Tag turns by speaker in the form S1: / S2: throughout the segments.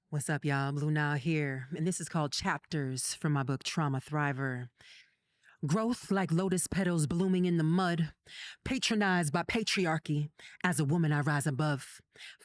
S1: What's up, y'all? Blu Nyle here, and this is called Chapters from my book Trauma Thriver. Growth like lotus petals blooming in the mud, patronized by patriarchy. As a woman, I rise above.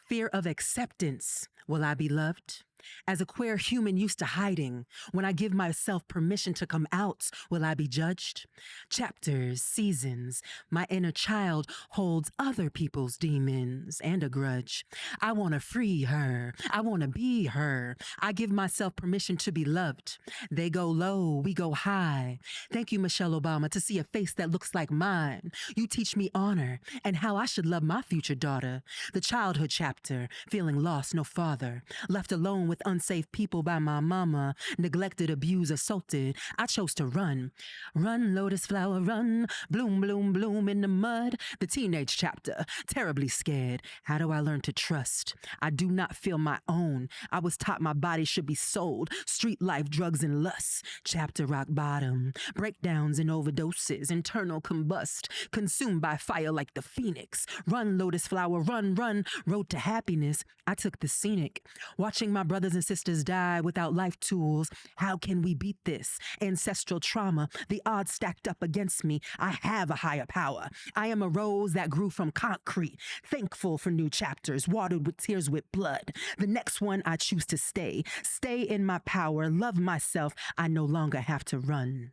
S1: Fear of acceptance. Will I be loved? As a queer human used to hiding, when I give myself permission to come out, will I be judged? Chapters, seasons, my inner child holds other people's demons and a grudge. I want to free her. I want to be her. I give myself permission to be loved. They go low, we go high. Thank you, Michelle Obama, to see a face that looks like mine. You teach me honor and how I should love my future daughter. The childhood chapter, feeling lost, no father, left alone with unsafe people by my mama, neglected, abused, assaulted. I chose to run. Run, lotus flower, run. Bloom, bloom, bloom in the mud. The teenage chapter, terribly scared. How do I learn to trust? I do not feel my own. I was taught my body should be sold. Street life, drugs, and lust. Chapter rock bottom. Breakdowns and overdoses. Internal combust. Consumed by fire like the phoenix. Run, lotus flower, run, run. Road to happiness. I took the scenic. Watching my brothers and sisters die without life tools. How can we beat this? Ancestral trauma. The odds stacked up against me. I have a higher power. I am a rose that grew from concrete. Thankful for new chapters, watered with tears with blood. The next one I choose to stay. Stay in my power. Love myself. I no longer have to run.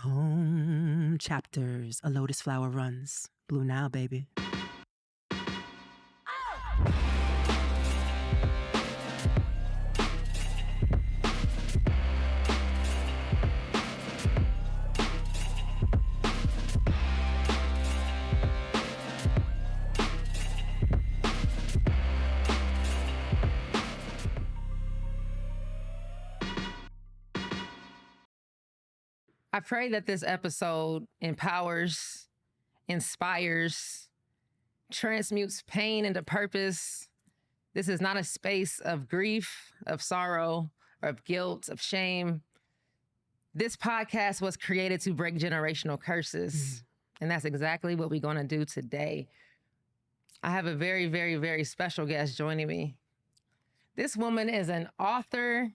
S1: Home chapters. A lotus flower runs. Blu Nyle, baby.
S2: I pray that this episode empowers, inspires, transmutes pain into purpose. This is not a space of grief, of sorrow, or of guilt, of shame. This podcast was created to break generational curses. And that's exactly what we're going to do today. I have a very, very, very special guest joining me. This woman is an author.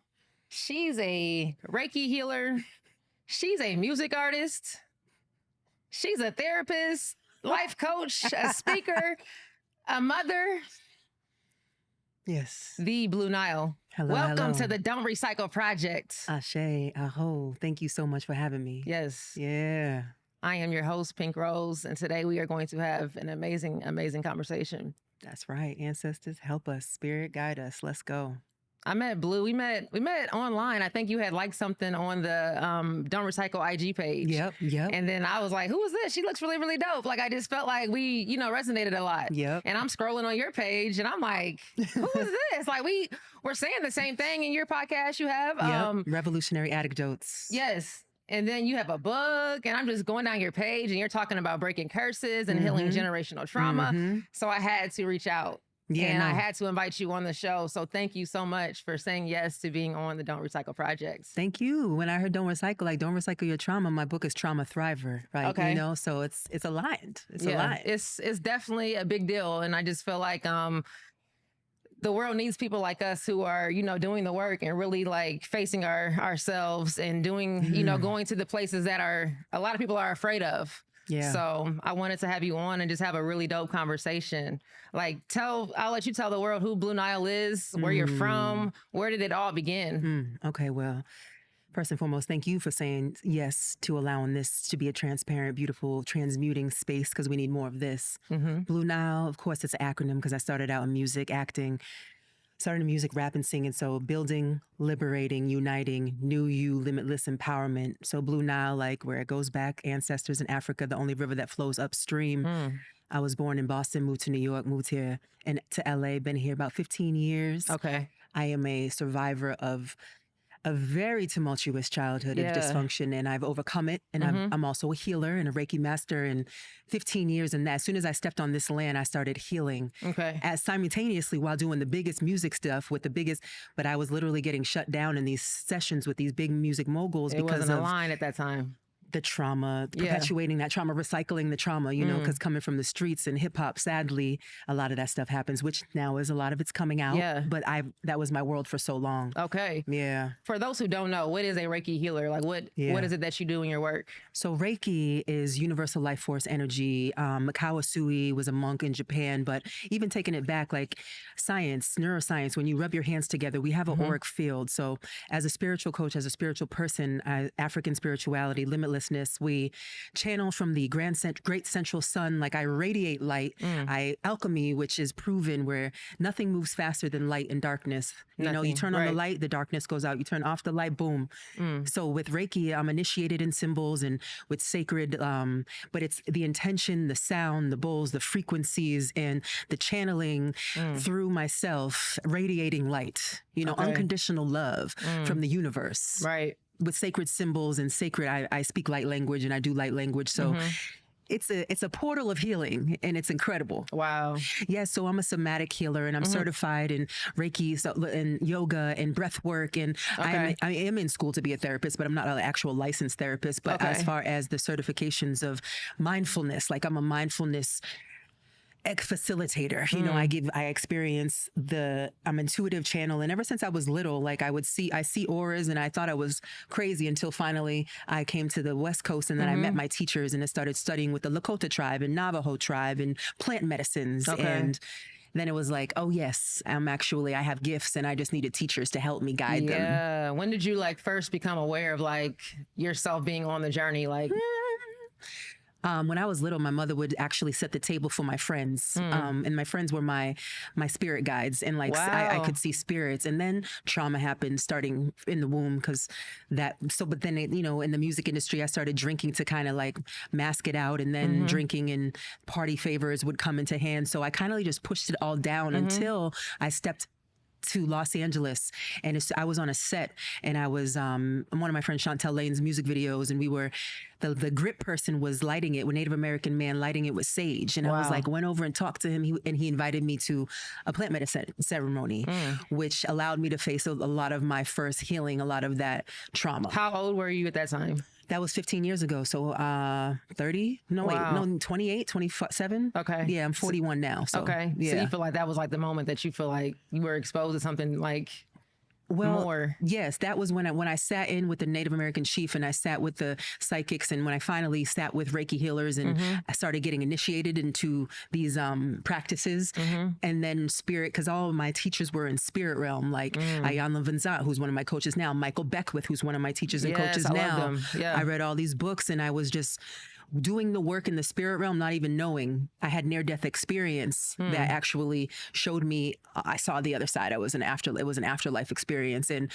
S2: She's a Reiki healer. She's a music artist. She's a therapist, life coach, a speaker, a mother.
S1: Yes.
S2: The Blu Nyle.
S1: Hello,
S2: Welcome
S1: hello.
S2: to the Don't Recycle Project.
S1: Ashe, aho. Thank you so much for having me.
S2: Yes.
S1: Yeah.
S2: I am your host, Pink Rose, and today we are going to have an amazing, amazing conversation.
S1: That's right. Ancestors, help us. Spirit, guide us. Let's go.
S2: I met Blu. We met online. I think you had liked something on the Don't Recycle IG page.
S1: Yep.
S2: And then I was like, who is this? She looks really, really dope. Like, I just felt like we, resonated a lot.
S1: Yep.
S2: And I'm scrolling on your page and I'm like, who is this? Like, we're saying the same thing in your podcast you have.
S1: Yep. Revolutionary anecdotes.
S2: Yes. And then you have a book, and I'm just going down your page, and you're talking about breaking curses and healing generational trauma. So I had to reach out.
S1: Yeah,
S2: and I had to invite you on the show. So thank you so much for saying yes to being on the Don't Recycle Project.
S1: Thank you. When I heard don't recycle your trauma, my book is Trauma Thriver, right?
S2: Okay.
S1: So it's aligned. It's aligned.
S2: It's definitely a big deal. And I just feel like the world needs people like us who are, doing the work and really like facing ourselves and doing, going to the places that a lot of people are afraid of.
S1: Yeah.
S2: So I wanted to have you on and just have a really dope conversation. Like I'll let you tell the world who Blu Nyle is, where you're from, where did it all begin?
S1: Okay, well, first and foremost, thank you for saying yes to allowing this to be a transparent, beautiful, transmuting space because we need more of this. Blu Nyle, of course, it's an acronym because I started out in music, acting, started in music, rap, and singing. So building, liberating, uniting, new you, limitless empowerment. So Blu Nyle, like where it goes back, ancestors in Africa, the only river that flows upstream. I was born in Boston, moved to New York, moved here and to LA, been here about 15 years.
S2: Okay.
S1: I am a survivor of a very tumultuous childhood of dysfunction, and I've overcome it. And I'm also a healer and a Reiki master. And 15 years in that, as soon as I stepped on this land, I started healing.
S2: Okay.
S1: As simultaneously while doing the biggest music stuff with the biggest, but I was literally getting shut down in these sessions with these big music moguls
S2: It
S1: because
S2: wasn't
S1: of
S2: aligned at that time.
S1: the trauma,
S2: Yeah.
S1: perpetuating that trauma, recycling the trauma, you know, because coming from the streets and hip hop, sadly, a lot of that stuff happens, which now is a lot of it's coming out.
S2: Yeah.
S1: But that was my world for so long.
S2: Okay.
S1: Yeah.
S2: For those who don't know, what is a Reiki healer? Like what is it that you do in your work?
S1: So Reiki is universal life force energy. Mikao Usui was a monk in Japan, but even taking it back, like science, neuroscience, when you rub your hands together, we have an auric field. So as a spiritual coach, as a spiritual person, African spirituality, limitlessness, we channel from the great central sun. Like I radiate light. I alchemy, which is proven where nothing moves faster than light and darkness. You know, you turn on the light, the darkness goes out. You turn off the light, boom. So with Reiki, I'm initiated in symbols and with sacred, but it's the intention, the sound, the bowls, the frequencies, and the channeling through myself, radiating light, you know, unconditional love from the universe.
S2: Right.
S1: With sacred symbols and sacred, I speak light language and I do light language. So it's a portal of healing and it's incredible.
S2: Wow.
S1: Yeah, so I'm a somatic healer and I'm certified in Reiki and yoga and breath work. And I am in school to be a therapist, but I'm not an actual licensed therapist. But as far as the certifications of mindfulness, like I'm a mindfulness facilitator. You know, I experience I'm intuitive channel. And ever since I was little, like I see auras and I thought I was crazy until finally I came to the West Coast and then I met my teachers and I started studying with the Lakota tribe and Navajo tribe and plant medicines. And then it was like, oh yes, I have gifts and I just needed teachers to help me guide them.
S2: Yeah. When did you like first become aware of like yourself being on the journey? Like,
S1: when I was little, my mother would actually set the table for my friends. And my friends were my spirit guides. And like, I could see spirits. And then trauma happened starting in the womb but then, you know, in the music industry, I started drinking to kind of like mask it out. And then drinking and party favors would come into hand. So I kind of just pushed it all down until I stepped to Los Angeles, and I was on a set, and I was one of my friend Chantel Lane's music videos, and we were the grip person was lighting it, with Native American man lighting it with sage, and I was like went over and talked to him, and he invited me to a plant medicine ceremony, which allowed me to face a lot of my first healing, a lot of that trauma.
S2: How old were you at that time?
S1: That was 15 years ago. So 30? No, wait, no, 28, 27.
S2: Okay.
S1: Yeah, I'm 41 now. So,
S2: okay.
S1: Yeah.
S2: So you feel like that was like the moment that you feel like you were exposed to something like more.
S1: Yes, that was when I sat in with the Native American chief and I sat with the psychics, and when I finally sat with Reiki healers and I started getting initiated into these practices, and then spirit, because all of my teachers were in spirit realm, like Ayanna Vanzant, who's one of my coaches now, Michael Beckwith, who's one of my teachers and coaches
S2: I
S1: now.
S2: love them. Yeah.
S1: I read all these books and I was just doing the work in the spirit realm, not even knowing I had near-death experience that actually showed me I saw the other side. It was an afterlife experience. And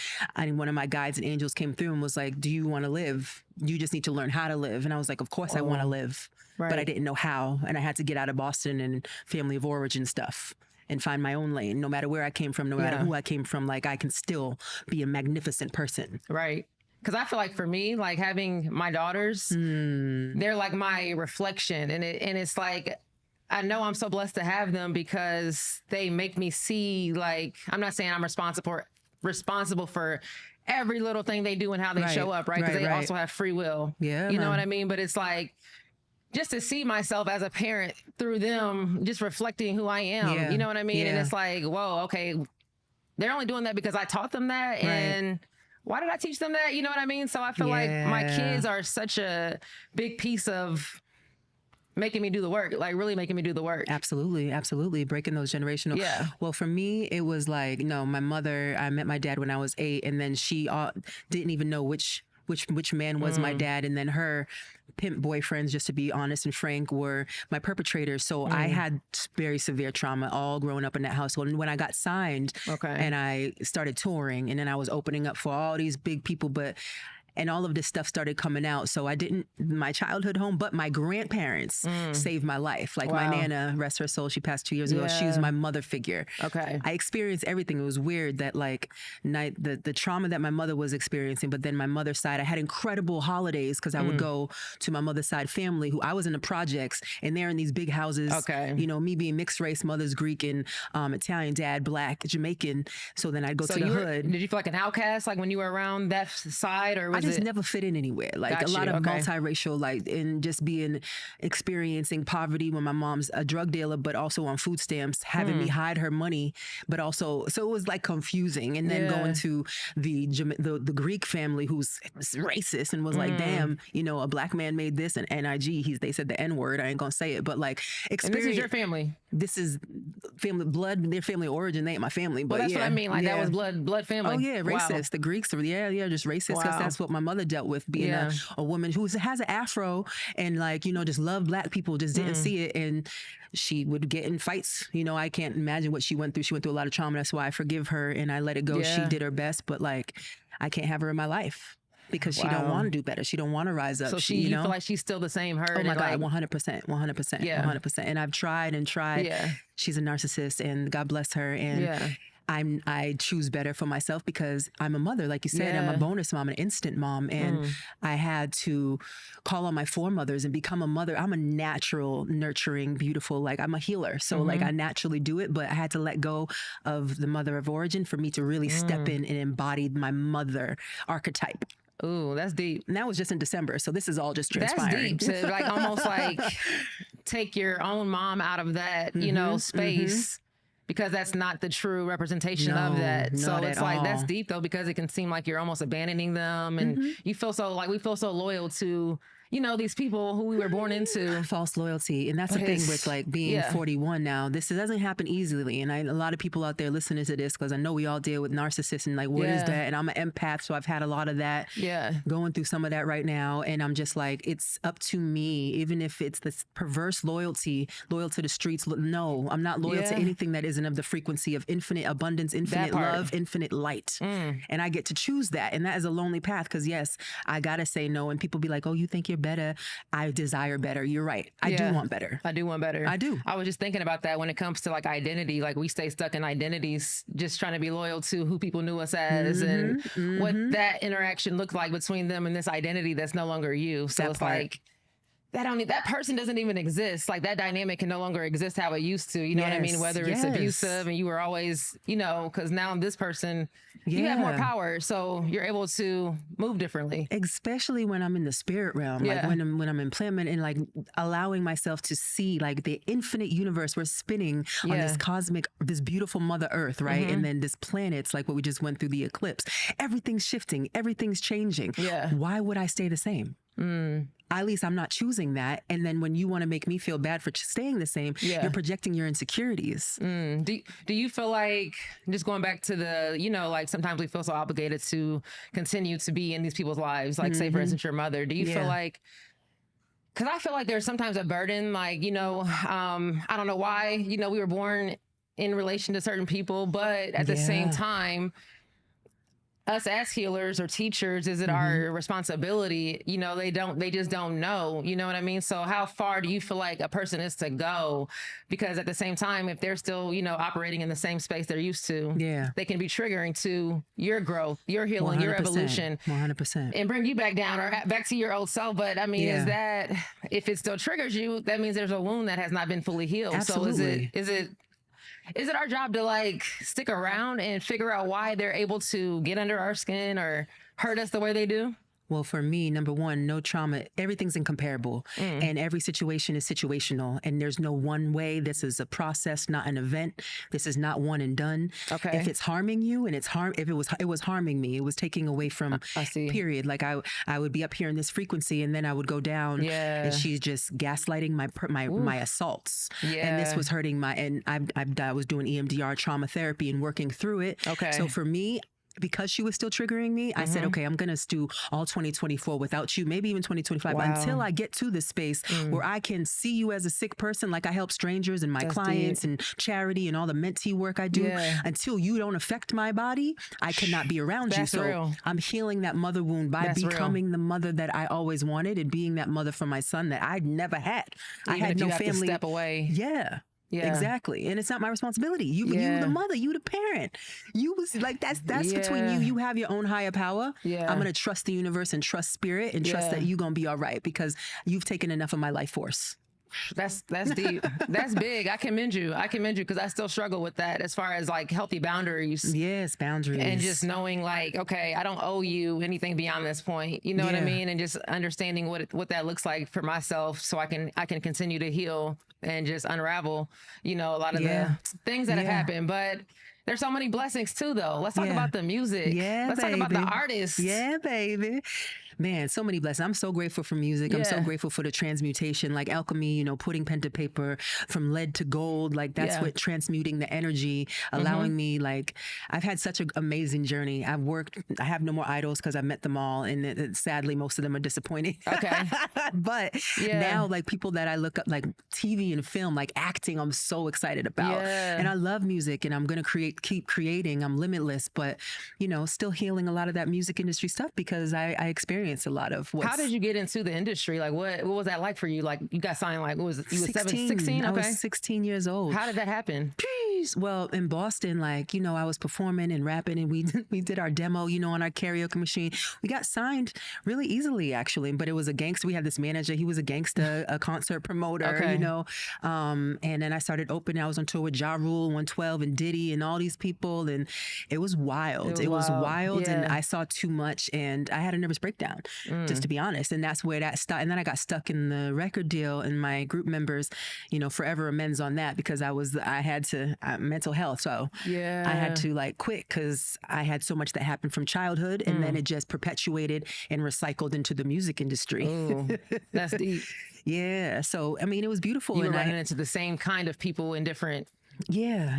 S1: one of my guides and angels came through and was like, do you want to live? You just need to learn how to live. And I was like, of course I want to live, but I didn't know how. And I had to get out of Boston and family of origin stuff and find my own lane. No matter where I came from, no matter who I came from, like I can still be a magnificent person.
S2: Right. Because I feel like for me, like having my daughters, they're like my reflection. And it's like, I know I'm so blessed to have them because they make me see, like, I'm not saying I'm responsible for every little thing they do and how they show up, right? Because they also have free will.
S1: Yeah.
S2: You know what I mean? But it's like, just to see myself as a parent through them, just reflecting who I am.
S1: Yeah.
S2: You know what I mean?
S1: Yeah.
S2: And it's like, whoa, okay, they're only doing that because I taught them that. And why did I teach them that? You know what I mean? So I feel like my kids are such a big piece of making me do the work, like really making me do the work.
S1: Absolutely. Absolutely. Breaking those generational.
S2: Yeah.
S1: Well, for me, it was like, no, my mother, I met my dad when I was 8, and then she didn't even know which man was my dad. And then her pimp boyfriends, just to be honest and frank, were my perpetrators. So I had very severe trauma all growing up in that household. And when I got signed and I started touring, and then I was opening up for all these big people, and all of this stuff started coming out. So my childhood home, but my grandparents saved my life. Like my Nana, rest her soul, she passed 2 years ago. She was my mother figure.
S2: Okay.
S1: I experienced everything. It was weird that like the trauma that my mother was experiencing, but then my mother's side, I had incredible holidays because I would go to my mother's side family who I was in the projects, and they're in these big houses.
S2: Okay.
S1: You know, me being mixed race, mother's Greek and Italian, dad Black, Jamaican. So then I'd go to the hood.
S2: Did you feel like an outcast, like when you were around that side, or was
S1: just never fit in anywhere. Like
S2: Got
S1: a lot
S2: you.
S1: of
S2: Okay.
S1: multiracial, like, and just experiencing poverty when my mom's a drug dealer, but also on food stamps, having me hide her money, but also, so it was like confusing. And then going to the Greek family who's racist and was like, damn, you know, a black man made this and NIG, they said the N word. I ain't gonna say it, but like,
S2: And this is your family.
S1: This is family blood, their family origin. They ain't my family, but
S2: Well, that's what I mean. Like that was blood family.
S1: Oh yeah, racist.
S2: Wow.
S1: The Greeks are just racist because that's what my mother dealt with, being a woman who has an afro and like, you know, just loved black people, just didn't see it, and she would get in fights. You know, I can't imagine what she went through. She went through a lot of trauma. That's why I forgive her and I let it go. She did her best, but like, I can't have her in my life. Because she don't want to do better. She don't want to rise up.
S2: So you feel like she's still the same her?
S1: Oh my God,
S2: like,
S1: 100%, 100%. And I've tried and tried.
S2: Yeah.
S1: She's a narcissist and God bless her. And I choose better for myself because I'm a mother, like you said. I'm a bonus mom, an instant mom, and I had to call on my foremothers and become a mother. I'm a natural, nurturing, beautiful, like I'm a healer. So like I naturally do it, but I had to let go of the mother of origin for me to really step in and embody my mother archetype.
S2: Ooh, that's deep.
S1: And that was just in December. So this is all just transpiring.
S2: That's deep to like almost like take your own mom out of that, you know, space. Because that's not the true representation of that. So it's like, that's deep though, because it can seem like you're almost abandoning them. And you feel so like, we feel so loyal to, you know, these people who we were born into.
S1: False loyalty. And that's the thing with like being 41 now. This doesn't happen easily. And a lot of people out there listening to this, because I know we all deal with narcissists and like, what is that? And I'm an empath. So I've had a lot of that. Going through some of that right now. And I'm just like, it's up to me, even if it's this perverse loyalty, loyal to the streets. No, I'm not loyal to anything that isn't of the frequency of infinite abundance, infinite love, infinite light. And I get to choose that. And that is a lonely path because yes, I got to say no. And people be like, oh, you think you're better? I desire better. You're right. I do want better.
S2: I do want better.
S1: I do.
S2: I was just thinking about that when it comes to like identity. Like we stay stuck in identities, just trying to be loyal to who people knew us as and what that interaction looked like between them and this identity that's no longer you. So it's like, that person doesn't even exist. Like that dynamic can no longer exist how it used to. You know what I mean? Whether it's abusive and you were always, you know, because now this person, you have more power, so you're able to move differently.
S1: Especially when I'm in the spirit realm, like when I'm in Plymouth and like allowing myself to see like the infinite universe. We're spinning on this cosmic, this beautiful Mother Earth, right? And then this planet's like what we just went through the eclipse. Everything's shifting. Everything's changing. Why would I stay the same? At least I'm not choosing that. And then when you want to make me feel bad for staying the same, you're projecting your insecurities.
S2: Do you feel like, just going back to the, you know, like sometimes we feel so obligated to continue to be in these people's lives, like say for instance your mother, do you feel like, because I feel like there's sometimes a burden, like, you know, I don't know why, you know, we were born in relation to certain people, but at the same time, us as healers or teachers, is it our responsibility? You know, they just don't know, you know what I mean? So how far do you feel like a person is to go? Because at the same time, if they're still, you know, operating in the same space they're used to, they can be triggering to your growth, your healing, your evolution.
S1: 100%.
S2: And bring you back down or back to your old self. But I mean, is that, if it still triggers you, that means there's a wound that has not been fully healed.
S1: Absolutely.
S2: So is it our job to like stick around and figure out why they're able to get under our skin or hurt us the way they do?
S1: Well, for me, number one, no trauma. Everything's incomparable. And every situation is situational. And there's no one way. This is a process, not an event. This is not one and done.
S2: Okay.
S1: If it's harming you and if it was harming me, it was taking away from, period. Like I would be up here in this frequency and then I would go down and she's just gaslighting my assaults. And this was hurting and I was doing EMDR trauma therapy and working through it.
S2: Okay.
S1: So for me, because she was still triggering me, I said, okay, I'm going to do all 2024 without you, maybe even 2025, until I get to this space where I can see you as a sick person, like I help strangers and my clients and charity and all the mentee work I do. Until you don't affect my body, I cannot be around you. So I'm healing that mother wound by becoming the mother that I always wanted and being that mother for my son that I'd never had.
S2: Even
S1: I had no
S2: have
S1: family.
S2: to step away.
S1: Yeah, exactly. And it's not my responsibility. You the mother, you the parent. You was like, that's between you. You have your own higher power. I'm going to trust the universe and trust spirit and trust that you're going to be all right because you've taken enough of my life force.
S2: That's deep. That's big. I commend you. Because I still struggle with that as far as like healthy boundaries.
S1: Yes, boundaries.
S2: And just knowing like, okay, I don't owe you anything beyond this point. You know what I mean? And just understanding what that looks like for myself, so I can continue to heal and just unravel, a lot of the things that have happened. But there's so many blessings too, though. Let's talk about the music.
S1: Yeah,
S2: Let's talk about the artists.
S1: Yeah, baby. Man, so many blessings. I'm so grateful for music. I'm so grateful for the transmutation, like alchemy, putting pen to paper, from lead to gold. Like that's what transmuting the energy, allowing me, like, I've had such an amazing journey. I have no more idols because I've met them all. And sadly, most of them are disappointing.
S2: Okay.
S1: But now, like, people that I look up, like TV and film, like acting, I'm so excited about.
S2: Yeah.
S1: And I love music, and I'm going to keep creating. I'm limitless, but, still healing a lot of that music industry stuff because I experienced a lot of what's...
S2: How did you get into the industry? Like, what was that like for you? Like, you got signed, like, what was it? You were 16? Okay.
S1: I was 16 years old.
S2: How did that happen?
S1: Well, in Boston, like, I was performing and rapping, and we did our demo, on our karaoke machine. We got signed really easily, actually, but it was a gangster. We had this manager. He was a gangster, a concert promoter, and then I started opening. I was on tour with Ja Rule, 112, and Diddy, and all these people, and it was wild. It was wild, and I saw too much, and I had a nervous breakdown, just to be honest. And that's where that started. And then I got stuck in the record deal, and my group members, forever amends on that, because I had to mental health. So I had to like quit because I had so much that happened from childhood, and then it just perpetuated and recycled into the music industry.
S2: Ooh, that's deep.
S1: Yeah. So, I mean, it was beautiful.
S2: You were running into the same kind of people in different...
S1: Yeah.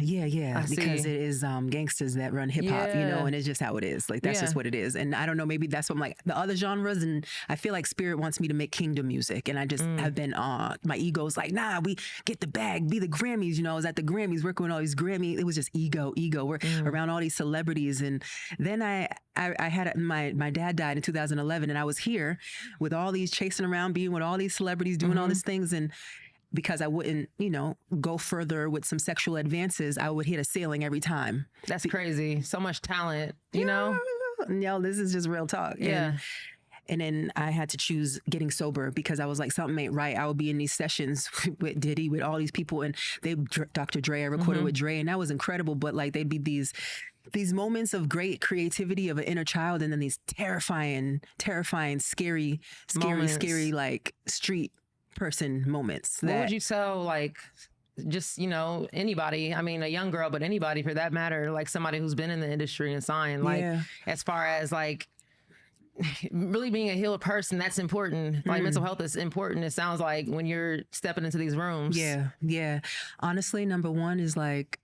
S1: Because it is gangsters that run hip hop, and it's just how it is. Like, that's just what it is. And I don't know, maybe that's what I'm like, the other genres. And I feel like Spirit wants me to make kingdom music. And I just have been, my ego's like, nah, we get the bag, be the Grammys. I was at the Grammys working with all these Grammys. It was just ego. We're around all these celebrities. And then I had, my dad died in 2011, and I was here with all these chasing around, being with all these celebrities, doing all these things. And because I wouldn't, go further with some sexual advances, I would hit a ceiling every time.
S2: That's crazy. So much talent, you know?
S1: No, this is just real talk.
S2: Yeah.
S1: And then I had to choose getting sober because I was like, something ain't right. I would be in these sessions with Diddy, with all these people, and Dr. Dre, I recorded with Dre, and that was incredible. But like, they'd be these moments of great creativity of an inner child, and then these terrifying, scary, like street person moments.
S2: What would you tell, like, just, anybody, I mean, a young girl, but anybody for that matter, like somebody who's been in the industry and signed, like, as far as like really being a healed person, that's important. Like, mental health is important. It sounds like when you're stepping into these rooms.
S1: Yeah. Honestly, number one is like,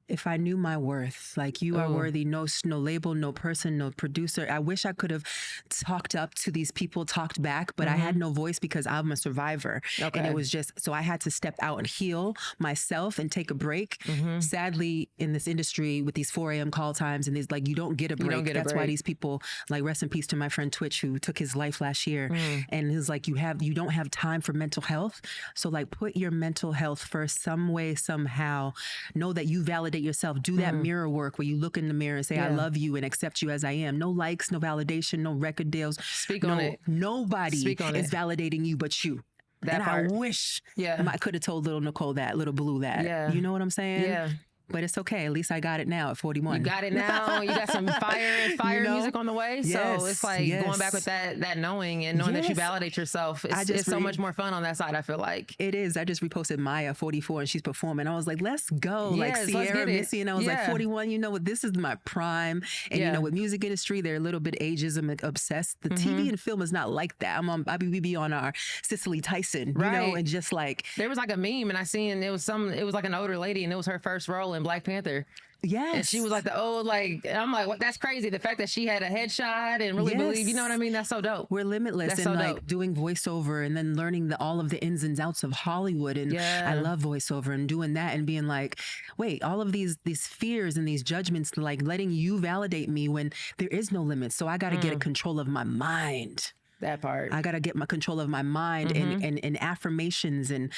S1: if I knew my worth, like, you are worthy, no label, no person, no producer. I wish I could have talked up to these people, talked back, but I had no voice because I'm a survivor. Okay. And it was just, so I had to step out and heal myself and take a break. Sadly, in this industry with these 4 a.m. call times and these, like, you don't get a break. That's why these people, like, rest in peace to my friend Twitch, who took his life last year. And he's like, you don't have time for mental health. So, like, put your mental health first, some way, somehow. Know that you validate yourself. Do that mirror work where you look in the mirror and say, I love you and accept you as I am. No likes, no validation, no record deals.
S2: Speak on it.
S1: Nobody is validating you but you.
S2: That part.
S1: I wish I could have told little Nicole that, little Blue that.
S2: Yeah.
S1: You know what I'm saying?
S2: Yeah.
S1: But it's okay. At least I got it now at 41.
S2: You got it now. You got some fire music on the way.
S1: Yes,
S2: so it's like going back with that knowing and knowing that you validate yourself. It's so much more fun on that side, I feel like.
S1: It is. I just reposted Maya, 44, and she's performing. I was like, let's go. Like Sierra, Missy, and I was like, 41, this is my prime. And with music industry, they're a little bit ageism obsessed. The TV and film is not like that. We be on our Cicely Tyson, and just like.
S2: There was like a meme, and I seen it was like an older lady, and it was her first role in Black Panther.
S1: Yes.
S2: And she was like I'm like, what? That's crazy. The fact that she had a headshot and really believe, you know what I mean? That's so dope.
S1: We're limitless. That's and so like dope. Doing voiceover and then learning all of the ins and outs of Hollywood. And I love voiceover and doing that and being like, wait, all of these fears and these judgments, like letting you validate me when there is no limit. So I got to get a control of my mind.
S2: That part.
S1: I got to get my control of my mind and affirmations and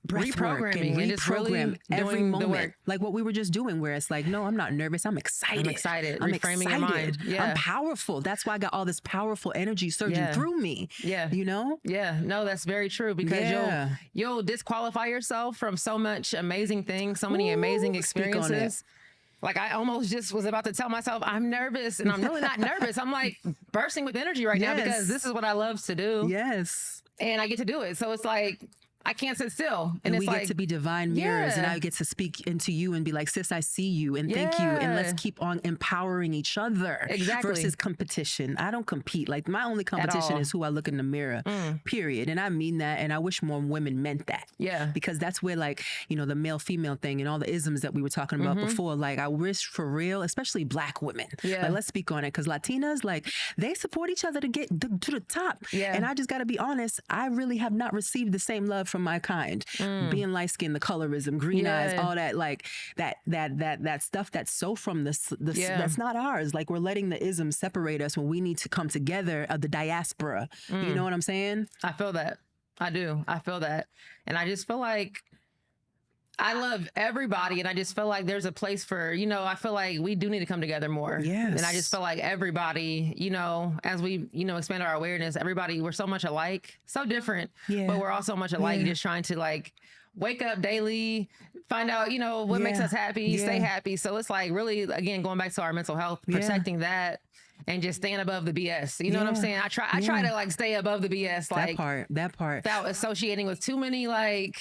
S1: breath work and
S2: and just really
S1: reprogram every
S2: doing the
S1: moment.
S2: work.
S1: Like what we were just doing, where it's like, no, I'm not nervous. I'm excited.
S2: I'm reframing your mind. Yeah.
S1: I'm powerful. That's why I got all this powerful energy surging through me.
S2: Yeah.
S1: You know?
S2: Yeah. No, that's very true, because you'll disqualify yourself from so much amazing things, so many amazing experiences. Like I almost just was about to tell myself I'm nervous, and I'm really not nervous. I'm like bursting with energy right now, because this is what I love to do.
S1: Yes.
S2: And I get to do it. So it's like, I can't sit still.
S1: And
S2: it's
S1: we get to be divine mirrors, and I get to speak into you and be like, sis, I see you, and thank you. And let's keep on empowering each other versus competition. I don't compete. Like my only competition is who I look in the mirror, period. And I mean that. And I wish more women meant that.
S2: Yeah.
S1: Because that's where, like, you know, the male female thing and all the isms that we were talking about before, like I wish for real, especially Black women.
S2: Yeah.
S1: Like, let's speak on it. Because Latinas, like, they support each other to get to the top.
S2: Yeah.
S1: And I just got to be honest, I really have not received the same love from my kind. Being light skinned, the colorism, green eyes, all that, like that stuff that's so from that's not ours. Like we're letting the isms separate us when we need to come together of the diaspora. You know what I'm saying?
S2: I feel that. I do. I feel that. And I just feel like I love everybody, and I just feel like there's a place for, you know, I feel like we do need to come together more.
S1: Yes.
S2: And I just feel like everybody, you know, as we, you know, expand our awareness, everybody, we're so much alike, so different, but we're all so much alike, just trying to like wake up daily, find out, you know, what makes us happy, stay happy. So it's like really, again, going back to our mental health, protecting that. And just staying above the BS. You know what I'm saying? I try to like stay above the BS. Like
S1: that part.
S2: Without associating with too many like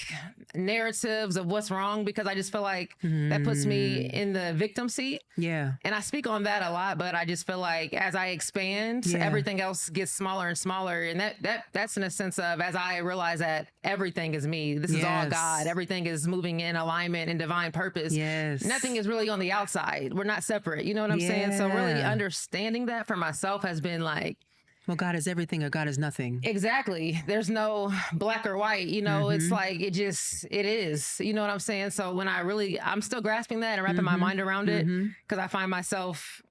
S2: narratives of what's wrong, because I just feel like that puts me in the victim seat.
S1: Yeah.
S2: And I speak on that a lot, but I just feel like as I expand, everything else gets smaller and smaller. And that's in a sense of, as I realize that everything is me. This is all God. Everything is moving in alignment and divine purpose.
S1: Yes.
S2: Nothing is really on the outside. We're not separate. You know what I'm saying? So really understanding that for myself has been like,
S1: well, God is everything or God is nothing.
S2: Exactly. There's no black or white, you know, it's like, it is, you know what I'm saying? So when I'm still grasping that and wrapping my mind around it, because I find myself,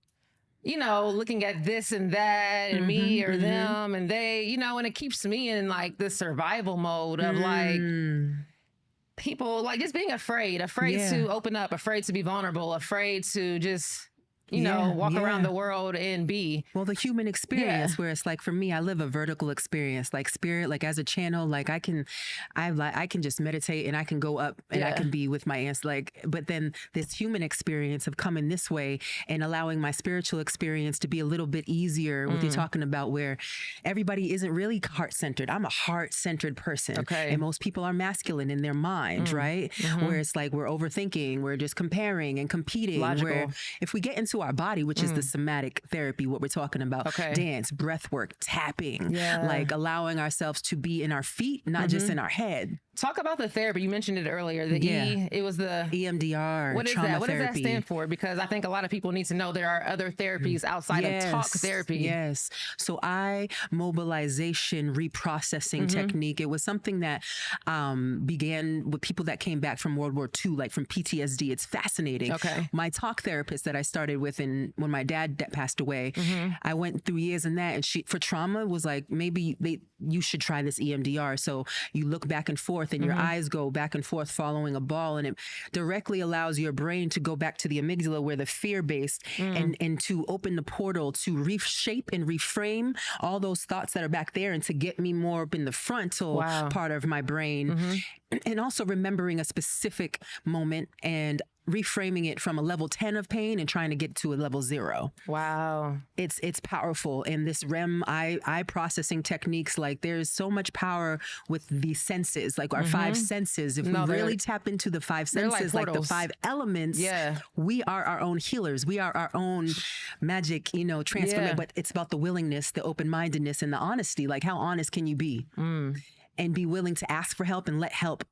S2: you know, looking at this and that and me or them and they, you know, and it keeps me in like this survival mode of like, people like just being afraid to open up, afraid to be vulnerable, afraid to just, you know, walk around the world and be.
S1: Well, the human experience where it's like, for me, I live a vertical experience, like spirit, like as a channel, like I can just meditate and I can go up and I can be with my aunts, like, but then this human experience of coming this way and allowing my spiritual experience to be a little bit easier, what you're talking about, where everybody isn't really heart-centered. I'm a heart-centered person.
S2: Okay.
S1: And most people are masculine in their mind, right? Where it's like, we're overthinking, we're just comparing and competing.
S2: Logical.
S1: Where if we get into our body, which is the somatic therapy, what we're talking about, dance, breath work, tapping, like allowing ourselves to be in our feet, not just in our head.
S2: Talk about the therapy. You mentioned it earlier. It was the
S1: EMDR.
S2: What is
S1: trauma
S2: that? What
S1: therapy.
S2: does that stand for? Because I think a lot of people need to know there are other therapies outside of talk therapy.
S1: Yes. So mobilization reprocessing technique. It was something that began with people that came back from World War II, like from PTSD. It's fascinating.
S2: Okay.
S1: My talk therapist that I started with when my dad passed away, I went through years in that, and she, for trauma, was like, maybe you should try this EMDR. So you look back and forth and your eyes go back and forth following a ball, and it directly allows your brain to go back to the amygdala, where the fear-based, and to open the portal to reshape and reframe all those thoughts that are back there, and to get me more up in the frontal part of my brain. And also remembering a specific moment and reframing it from a level 10 of pain and trying to get to a level 0.
S2: Wow.
S1: It's powerful. And this REM eye processing techniques, like there's so much power with the senses, like our 5 senses. If we really tap into the 5 senses, like the 5 elements, we are our own healers. We are our own magic, transformation. But it's about the willingness, the open-mindedness, and the honesty. Like, how honest can you be? And be willing to ask for help and let help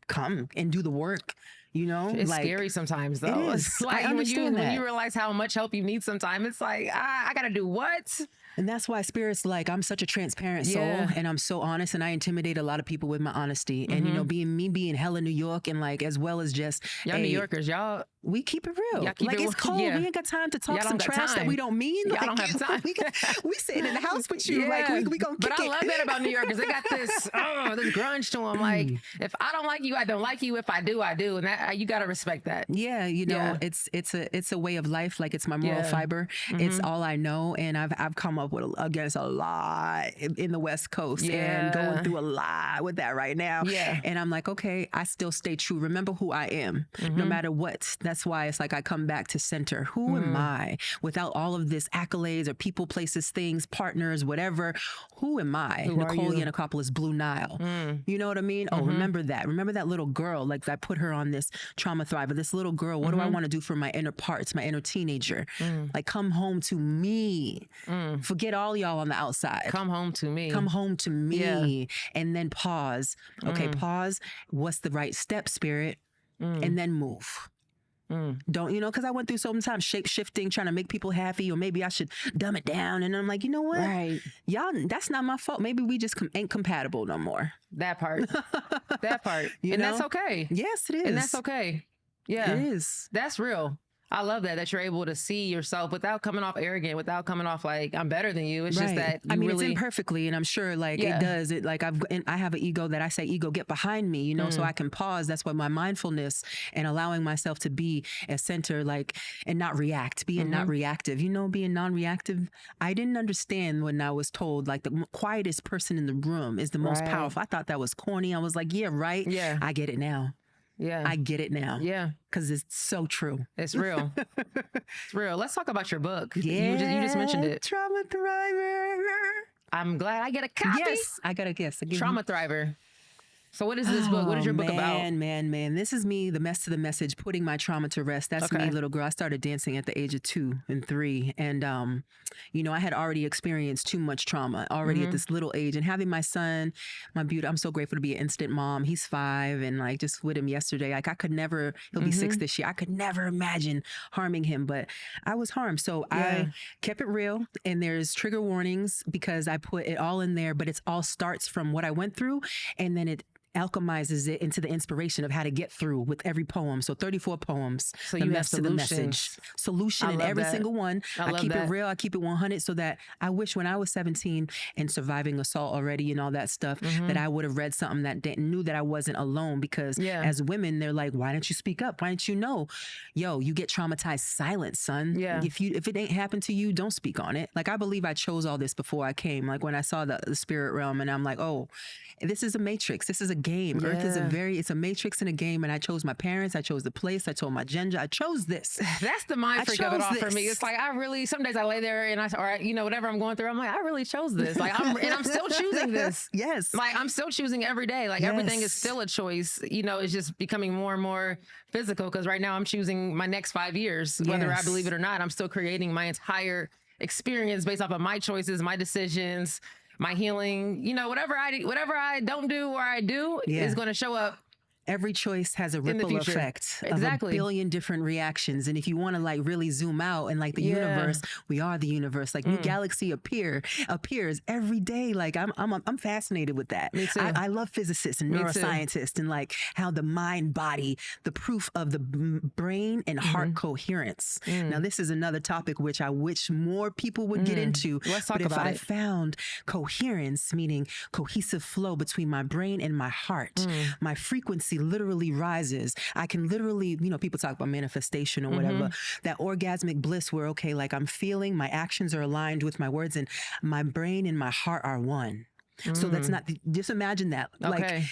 S1: come and do the work. You know,
S2: It's
S1: like,
S2: scary sometimes, though.
S1: It is.
S2: It's like
S1: I understand
S2: when
S1: that.
S2: you realize how much help you need sometimes, it's like, I got to do what?
S1: And that's why Spirit's like, I'm such a transparent soul and I'm so honest, and I intimidate a lot of people with my honesty. And, you know, being hella New York, and like, as well as just
S2: y'all New Yorkers, y'all.
S1: We keep it real.
S2: Y'all keep
S1: like,
S2: it
S1: it's cold.
S2: yeah.
S1: We ain't got time to talk
S2: Y'all
S1: some
S2: don't got
S1: trash that
S2: time.
S1: we don't mean.
S2: Y'all
S1: Like,
S2: don't have time.
S1: we sitting in the house with you. Like, we gonna kick
S2: But I
S1: it.
S2: love that about New Yorkers. They got this, this grunge to them. Like, if I don't like you, I don't like you. If I do, I do. And that you got to respect that.
S1: Yeah, you know, it's a way of life. Like, it's my moral fiber. It's all I know, and I've come up with against a lot in the West Coast, and going through a lot with that right now.
S2: Yeah,
S1: and I'm like, okay, I still stay true. Remember who I am, no matter what. That's why it's like I come back to center. Who am I without all of this accolades or people, places, things, partners, whatever? Who am I? Nicole Yiannopoulos, Blu Nyle. You know what I mean? Oh, remember that. Remember that little girl? Like, I put her on this Trauma Thriver. This little girl. What do I want to do for my inner parts, my inner teenager? Like, come home to me. Forget all y'all on the outside.
S2: Come home to me.
S1: Come home to me. And then pause. Okay, pause. What's the right step, Spirit? And then move. Don't, you know, because I went through so many times shape shifting, trying to make people happy, or maybe I should dumb it down. And I'm like, you know what?
S2: Right.
S1: Y'all, that's not my fault. Maybe we just ain't compatible no more.
S2: That part. That part.
S1: You
S2: and
S1: know?
S2: that's okay.
S1: Yes, it is.
S2: And that's okay. Yeah.
S1: It is.
S2: That's real. I love that you're able to see yourself without coming off arrogant, without coming off like I'm better than you. It's just that you
S1: it's
S2: really
S1: imperfectly, and I'm sure like it does. It like I have an ego that I say, ego, get behind me, you know, so I can pause. That's why my mindfulness and allowing myself to be a center, like, and not react, being not reactive. You know, being non-reactive. I didn't understand when I was told like the quietest person in the room is the most powerful. I thought that was corny. I was like, yeah, right.
S2: Yeah,
S1: I get it now.
S2: Yeah.
S1: I get it now.
S2: Yeah.
S1: Because it's so true.
S2: It's real. It's real. Let's talk about your book.
S1: Yeah.
S2: You just mentioned it.
S1: Trauma Thriver.
S2: I'm glad I get a copy.
S1: Yes. I got a guess.
S2: Trauma Thriver. So what is this book? What is your book about?
S1: Man. This is me, the mess to the message, putting my trauma to rest. That's me, little girl. I started dancing at the age of 2 and 3. And, you know, I had already experienced too much trauma already at this little age. And having my son, I'm so grateful to be an instant mom. He's 5, and like just with him yesterday, like I could never, he'll be 6 this year. I could never imagine harming him, but I was harmed. So I kept it real, and there's trigger warnings because I put it all in there, but it all starts from what I went through, and then it alchemizes it into the inspiration of how to get through with every poem. So 34 poems.
S2: So
S1: the
S2: you have
S1: mess to the message.
S2: solutions.
S1: Solution in every single one. I keep it real. I keep it 100, so that I wish when I was 17 and surviving assault already and all that stuff, that I would have read something that knew that I wasn't alone. Because as women, they're like, why don't you speak up? Why don't you know? Yo, you get traumatized silent, son.
S2: Yeah.
S1: If it ain't happened to you, don't speak on it. Like, I believe I chose all this before I came. Like, when I saw the spirit realm, and I'm like, oh, this is a matrix. This is a game.
S2: Yeah.
S1: Earth is it's a matrix and a game. And I chose my parents. I chose the place. I chose my gender. I chose this.
S2: That's the mind freak of it all for me.
S1: this.
S2: It's like, some days I lay there and whatever I'm going through, I'm like, I really chose this. Like, I'm still choosing this.
S1: Yes.
S2: Like, I'm still choosing every day. Like, everything is still a choice. You know, it's just becoming more and more physical, because right now I'm choosing my next 5 years, whether I believe it or not. I'm still creating my entire experience based off of my choices, my decisions, my healing. You know, whatever I don't do or I do is going to show up.
S1: Every choice has a ripple effect of a billion different reactions. And if you want to like really zoom out, and like the universe, we are the universe. Like new galaxy appears every day. Like I'm fascinated with that.
S2: Me too.
S1: I love physicists and neuroscientists, and like how the mind body, the proof of the brain and heart coherence. Now this is another topic which I wish more people would get into.
S2: Let's talk
S1: but
S2: about
S1: if I found coherence, meaning cohesive flow between my brain and my heart, my frequency literally rises. I can literally, you know, people talk about manifestation or whatever, that orgasmic bliss where, okay, like I'm feeling, my actions are aligned with my words, and my brain and my heart are one. So that's not, just imagine that. Like,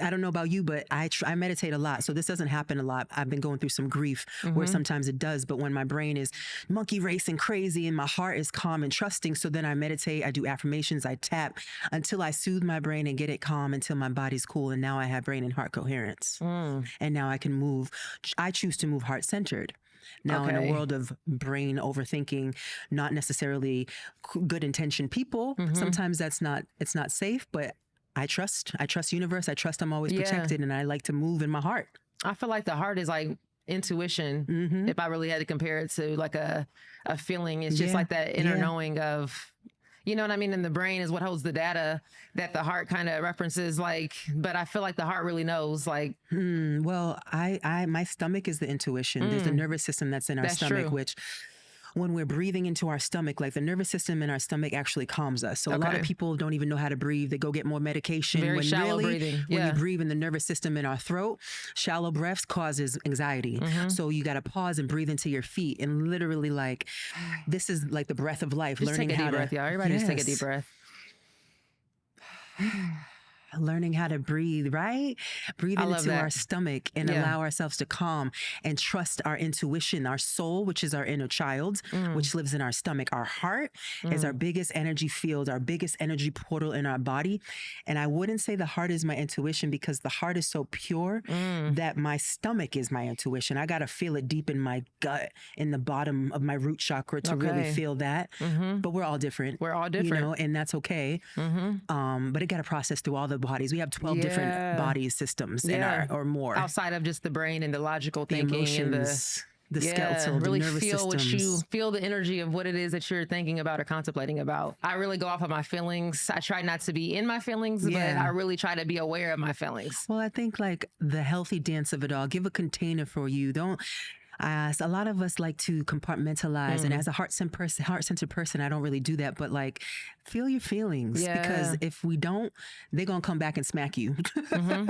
S1: I don't know about you, but I meditate a lot. So this doesn't happen a lot. I've been going through some grief where sometimes it does, but when my brain is monkey racing crazy and my heart is calm and trusting, so then I meditate, I do affirmations, I tap until I soothe my brain and get it calm until my body's cool. And now I have brain and heart coherence. And now I can move. I choose to move heart centered. Now, in a world of brain overthinking, not necessarily good intentioned people, sometimes it's not safe, but I trust universe. I trust I'm always protected, and I like to move in my heart.
S2: I feel like the heart is like intuition.
S1: Mm-hmm.
S2: If I really had to compare it to like a feeling, it's just like that inner knowing of, you know what I mean? And the brain is what holds the data that the heart kind of references. Like, but I feel like the heart really knows. Like,
S1: Well, my stomach is the intuition. There's the nervous system that's in our stomach,
S2: true.
S1: which when we're breathing into our stomach, like the nervous system in our stomach actually calms us. So a lot of people don't even know how to breathe. They go get more medication.
S2: Very shallow breathing.
S1: When you breathe in the nervous system in our throat, shallow breaths causes anxiety. So you got to pause and breathe into your feet and literally like, this is like the breath of life.
S2: Just
S1: learning
S2: take a
S1: how
S2: deep breath, y'all. Everybody just take a
S1: Yes.
S2: deep breath.
S1: Learning how to breathe, right? Breathe into our stomach and allow ourselves to calm and trust our intuition, our soul, which is our inner child, which lives in our stomach. Our heart is our biggest energy field, our biggest energy portal in our body. And I wouldn't say the heart is my intuition because the heart is so pure that my stomach is my intuition. I got to feel it deep in my gut, in the bottom of my root chakra to really feel that. But we're all different.
S2: We're all different.
S1: You know, and that's okay. But it got to process through all the bodies. We have 12 different body systems in our, or more.
S2: Outside of just the brain and the logical
S1: the
S2: thinking
S1: emotions,
S2: and the
S1: skeletal,
S2: really
S1: the nervous
S2: feel
S1: systems.
S2: what you feel, the energy of what it is that you're thinking about or contemplating about. I really go off of my feelings. I try not to be in my feelings, but I really try to be aware of my feelings.
S1: Well, I think like the healthy dance of it all, give a container for you. Don't. A lot of us like to compartmentalize, and as a heart-centered person, I don't really do that. But like, feel your feelings because if we don't, they're gonna come back and smack you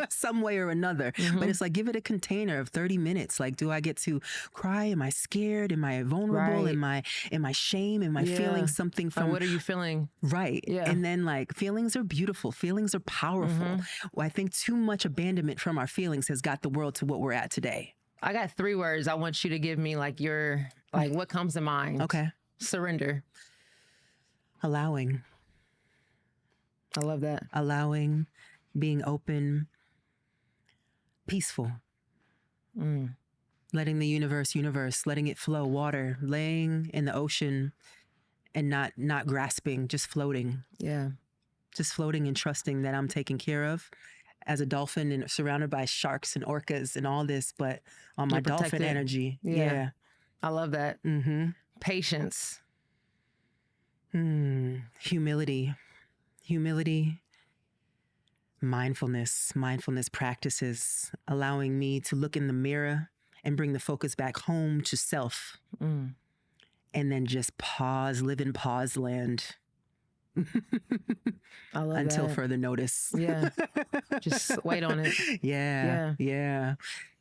S1: some way or another. But it's like, give it a container of 30 minutes. Like, do I get to cry? Am I scared? Am I vulnerable? Am I shame? Am I feeling something from?
S2: What are you feeling?
S1: Right. Yeah. And then like, feelings are beautiful. Feelings are powerful. Well, I think too much abandonment from our feelings has got the world to what we're at today.
S2: I got 3 words I want you to give me, like what comes to mind.
S1: Okay.
S2: Surrender.
S1: Allowing.
S2: I love that.
S1: Allowing, being open, peaceful. Letting the universe, letting it flow, water, laying in the ocean and not grasping, just floating.
S2: Yeah.
S1: Just floating and trusting that I'm taken care of as a dolphin and surrounded by sharks and orcas and all this, but on my dolphin energy. Yeah.
S2: I love that. Patience.
S1: Humility. Mindfulness practices, allowing me to look in the mirror and bring the focus back home to self. And then just pause, live in pause land.
S2: I love
S1: until
S2: that.
S1: further notice.
S2: Yeah. Just wait on it.
S1: Yeah.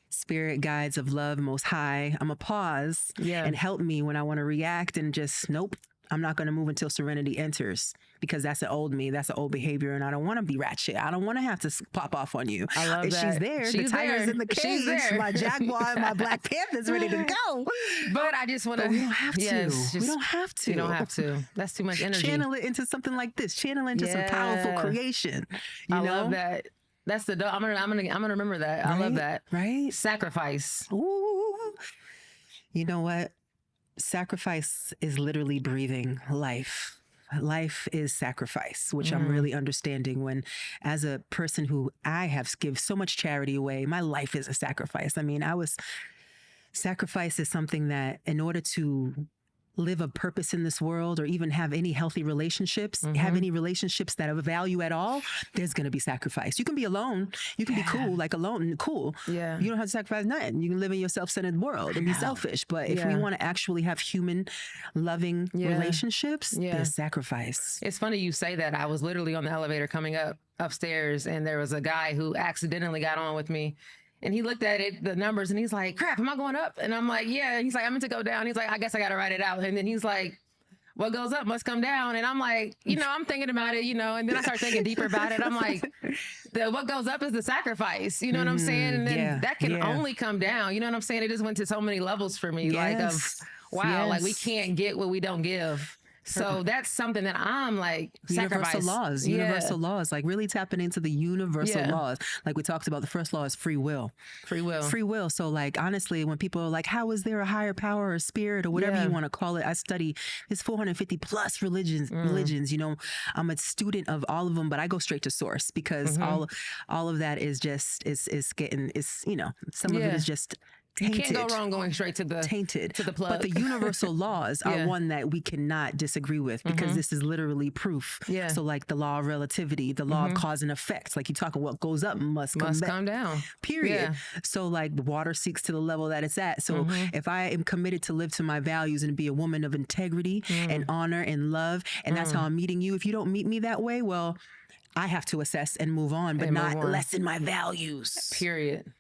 S1: Spirit guides of love most high. I'm a pause and help me when I want to react and just, nope, I'm not going to move until serenity enters because that's an old me. That's an old behavior. And I don't want to be ratchet. I don't want to have to pop off on you.
S2: I love that.
S1: She's there. The tiger's in the cage. My jaguar and my Black Panther's ready to go.
S2: But I just want to.
S1: We don't have to. We don't have to.
S2: You don't have to. That's too much energy.
S1: Channel it into something like this. Channel into some powerful creation. You know?
S2: Love that. That's the. I'm gonna remember that.
S1: Right?
S2: I love that.
S1: Right?
S2: Sacrifice.
S1: Ooh. You know what? Sacrifice is literally breathing life. Life is sacrifice, which I'm really understanding when, as a person who I have give so much charity away, my life is a sacrifice. I mean, sacrifice is something that in order to live a purpose in this world or even have any healthy relationships, have any relationships that have value at all, there's going to be sacrifice. You can be alone. You can be cool, like alone, cool.
S2: Yeah.
S1: You don't have to sacrifice nothing. You can live in your self-centered world and be selfish. But if we want to actually have human, loving relationships, there's sacrifice.
S2: It's funny you say that. I was literally on the elevator coming up upstairs and there was a guy who accidentally got on with me. And he looked at it, the numbers, and he's like, crap, am I going up? And I'm like, yeah. And he's like, I'm meant to go down. He's like, I guess I got to write it out. And then he's like, what goes up must come down. And I'm like, I'm thinking about it, and then I start thinking deeper about it. I'm like, what goes up is the sacrifice. You know what I'm saying? And then that can only come down. You know what I'm saying? It just went to so many levels for me. Like, wow, like we can't get what we don't give. So that's something that I'm like
S1: Universal
S2: sacrifice.
S1: universal laws, like really tapping into the universal laws. Like we talked about, the first law is free will.
S2: Free will.
S1: Free will. So like, honestly, when people are like, how is there a higher power or spirit or whatever you want to call it? I study, there's 450 plus religions, you know, I'm a student of all of them, but I go straight to source because all of that is just, is getting, is, you know, some of it is just tainted.
S2: You can't go wrong going straight to the plug.
S1: But the universal laws are one that we cannot disagree with because this is literally proof.
S2: Yeah.
S1: So like the law of relativity, the law of cause and effect, like you talk about what goes up must
S2: come down.
S1: Period.
S2: Yeah.
S1: So like the water seeks to the level that it's at. So if I am committed to live to my values and be a woman of integrity and honor and love, and that's how I'm meeting you. If you don't meet me that way, well, I have to assess and move on, but not lessen my values.
S2: Period.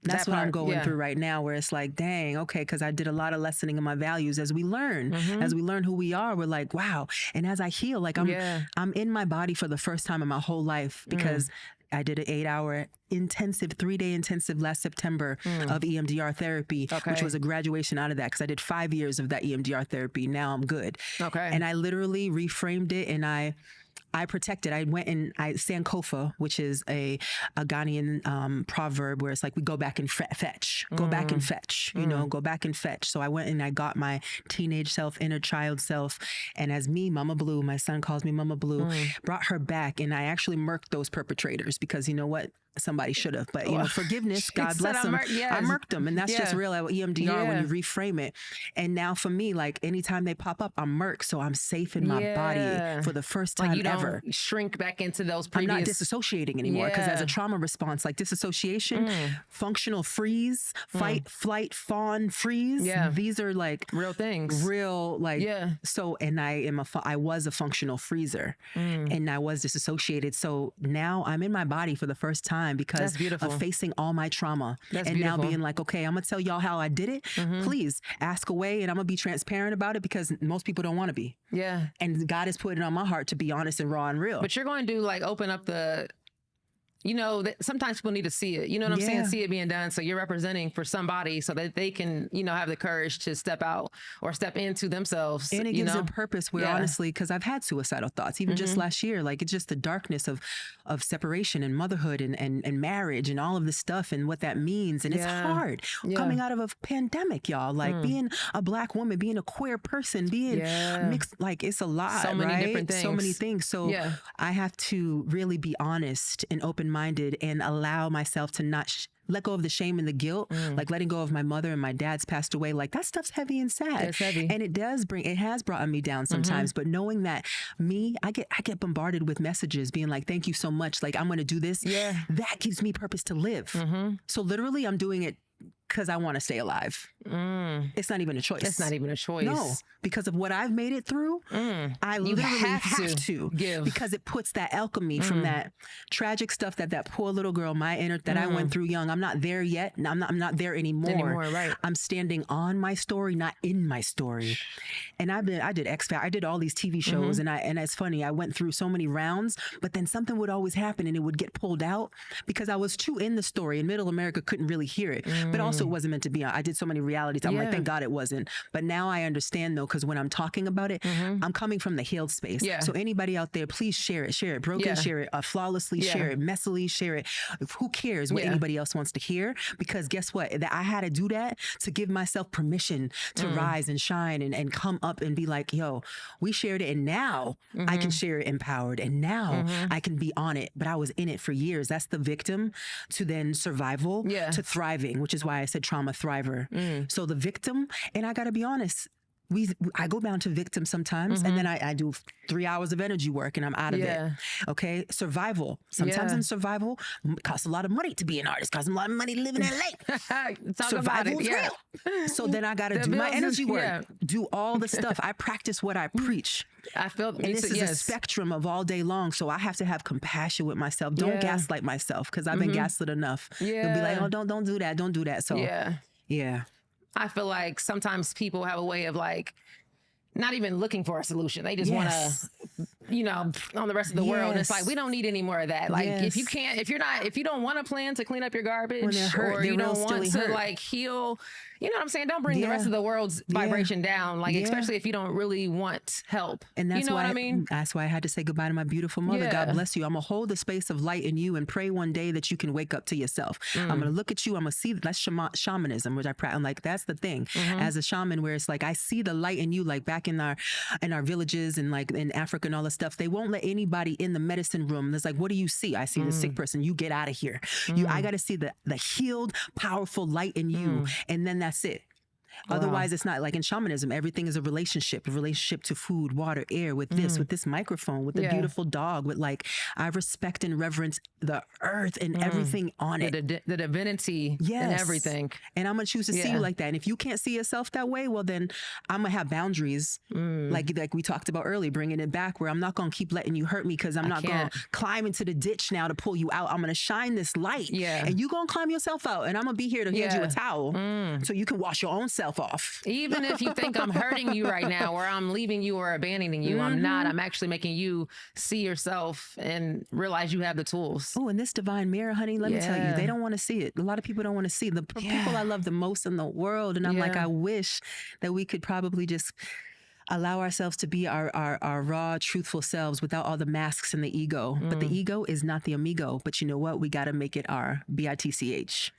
S1: That's what I'm going through right now, where it's like, dang, okay, because I did a lot of lessening of my values. As we learn who we are, we're like, wow. And as I heal, like I'm in my body for the first time in my whole life because I did an 8-hour intensive, 3-day intensive last September of EMDR therapy, which was a graduation out of that because I did 5 years of that EMDR therapy. Now I'm good. Okay. And I literally reframed it and I protected. I went and Sankofa, which is a Ghanaian proverb where it's like we go back and fetch, go back and fetch, you know, go back and fetch. So I went and I got my teenage self, inner child self. And as me, Mama Blue, my son calls me Mama Blue, brought her back. And I actually murked those perpetrators because you know what? Somebody should have, but you know, forgiveness, God bless them. I murked them. And that's just real EMDR when you reframe it. And now for me, like anytime they pop up, I'm murked. So I'm safe in my body for the first time
S2: you
S1: ever.
S2: Don't shrink back into those previous.
S1: I'm not disassociating anymore because as a trauma response, like disassociation, functional freeze, fight, flight, fawn, freeze. These are like
S2: real things.
S1: Real like, so, and I was a functional freezer and I was disassociated. So now I'm in my body for the first time because of facing all my trauma now being like, okay, I'm gonna tell y'all how I did it. Please ask away and I'm gonna be transparent about it because most people don't want to be. Yeah. And God has put it on my heart to be honest and raw and real.
S2: But you're going to like open up the, you know, sometimes people need to see it. You know what I'm saying? See it being done. So you're representing for somebody so that they can, you know, have the courage to step out or step into themselves.
S1: And it gives a purpose where honestly, because I've had suicidal thoughts, even just last year, like it's just the darkness of separation and motherhood and marriage and all of this stuff and what that means. And it's hard coming out of a pandemic, y'all, like being a Black woman, being a queer person, being mixed, like it's a lot,
S2: so many different things.
S1: So many things. So I have to really be honest and open-minded and allow myself to not let go of the shame and the guilt, like letting go of my mother and my dad's passed away. Like that stuff's heavy and sad.
S2: It's heavy.
S1: And it has brought me down sometimes, but knowing that I get bombarded with messages being like, thank you so much. Like I'm going to do this. Yeah. That gives me purpose to live. So literally I'm doing it because I want to stay alive. It's not even a choice.
S2: It's not even a choice.
S1: No, because of what I've made it through, I literally have to
S2: give
S1: because it puts that alchemy from that tragic stuff that poor little girl, that I went through young. I'm not there yet. I'm not there anymore.
S2: Right.
S1: I'm standing on my story, not in my story. And I did X Factor. I did all these TV shows, and it's funny. I went through so many rounds, but then something would always happen, and it would get pulled out because I was too in the story, and Middle America couldn't really hear it. But also, it wasn't meant to be. I did so many realities. I'm like, thank God it wasn't. But now I understand though, because when I'm talking about it, I'm coming from the healed space. Yeah. So anybody out there, please share it. Broken, share it. Flawlessly, share it. Messily, share it. Who cares what anybody else wants to hear? Because guess what? That I had to do that to give myself permission to rise and shine and come up and be like, yo, we shared it, and now I can share it empowered, and now I can be on it. But I was in it for years. That's the victim to then survival to thriving, which is why I said trauma thriver. So the victim, and I got to be honest, I go down to victim sometimes, and then I do 3 hours of energy work and I'm out of it. Okay. Survival. Sometimes in survival, it costs a lot of money to be an artist. Costs a lot of money to live in LA. Survival is real. So then I got to do my energy work, do all the stuff. I practice what I preach.
S2: I feel,
S1: and this is a spectrum of all day long. So I have to have compassion with myself. Don't gaslight myself, because I've been gaslit enough. They'll be like, oh, don't do that. Don't do that. So yeah.
S2: I feel like sometimes people have a way of like not even looking for a solution. They just want to, you know, on the rest of the world. And it's like, we don't need any more of that. Like if you don't want a plan to clean up your garbage, or you don't want to like heal, you know what I'm saying? Don't bring the rest of the world's vibration down, like especially if you don't really want help.
S1: And that's
S2: you know
S1: why
S2: what I mean?
S1: That's why I had to say goodbye to my beautiful mother. God bless you. I'm gonna hold the space of light in you and pray one day that you can wake up to yourself. I'm gonna look at you. I'm gonna see that's shamanism, which I practice. I'm like, that's the thing as a shaman, where it's like I see the light in you, like back in our villages and like in Africa and all this stuff. They won't let anybody in the medicine room. There's like, what do you see? I see the sick person. You get out of here. I got to see the healed, powerful light in you, and then that's it. Wow. Otherwise, it's not like in shamanism. Everything is a relationship to food, water, air, with this microphone, with the beautiful dog, with like, I respect and reverence the earth and everything on it.
S2: The divinity and everything. And
S1: I'm going to choose to see you like that. And if you can't see yourself that way, well, then I'm going to have boundaries. Like we talked about earlier, bringing it back, where I'm not going to keep letting you hurt me, because I'm not going to climb into the ditch now to pull you out. I'm going to shine this light. And you going to climb yourself out. And I'm going to be here to hand you a towel so you can wash your own self off.
S2: Even if you think I'm hurting you right now, or I'm leaving you or abandoning you, I'm not. I'm actually making you see yourself and realize you have the tools.
S1: Oh, and this divine mirror, honey, let me tell you, they don't want to see it. A lot of people don't want to see the people I love the most in the world. And I'm like, I wish that we could probably just allow ourselves to be our raw, truthful selves without all the masks and the ego. But the ego is not the amigo. But you know what? We got to make it our BITCH.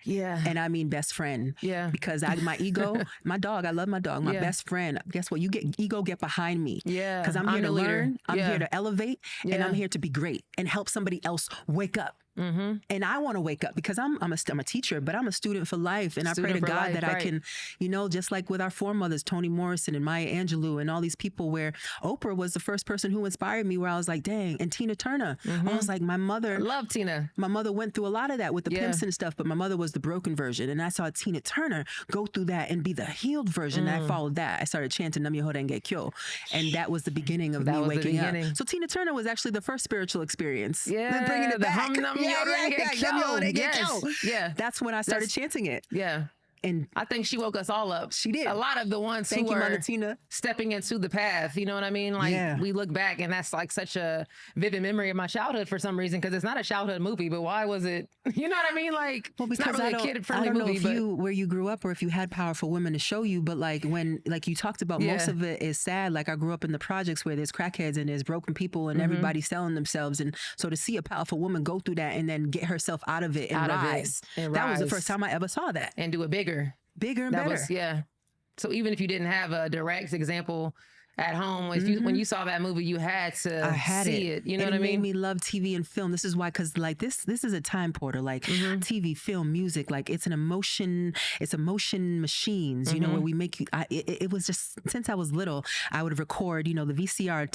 S2: Yeah.
S1: And I mean best friend.
S2: Yeah.
S1: Because my ego, my dog, I love my dog, my best friend. Guess what? Get behind me.
S2: Yeah.
S1: Because I'm here to learn. I'm here to elevate. And I'm here to be great and help somebody else wake up. And I want to wake up, because I'm a teacher, but I'm a student for life. And I pray to God that I can, just like with our foremothers, Toni Morrison and Maya Angelou and all these people, where Oprah was the first person who inspired me, where I was like, dang, and Tina Turner. I was like, my mother.
S2: I love Tina.
S1: My mother went through a lot of that with the pimps and stuff, but my mother was the broken version. And I saw Tina Turner go through that and be the healed version. And I followed that. I started chanting Nam Myoho Renge Kyo. And that was the beginning of me waking up. So Tina Turner was actually the first spiritual experience.
S2: Yeah.
S1: Bringing it back.
S2: Yeah.
S1: That's when I started chanting it.
S2: Yeah.
S1: And
S2: I think she woke us all up.
S1: She did.
S2: A lot of the ones who were stepping into the path, you know what I mean? Like we look back and that's like such a vivid memory of my childhood for some reason, because it's not a childhood movie, but why was it, you know what I mean? Like,
S1: well,
S2: it's not really a kid-friendly movie.
S1: I don't know where you grew up or if you had powerful women to show you, but like when, like you talked about, most of it is sad. Like I grew up in the projects where there's crackheads and there's broken people and everybody selling themselves. And so to see a powerful woman go through that and then get herself out of it and rise, that was the first time I ever saw that.
S2: And do it bigger and better. So even if you didn't have a direct example at home, when you saw that movie, you had to see it. You know what I mean?
S1: It made me love TV and film. This is why, because like this is a time portal. Like TV, film, music. Like it's an emotion. It's emotion machines. You know, where we make you. It was just since I was little, I would record. The VCR,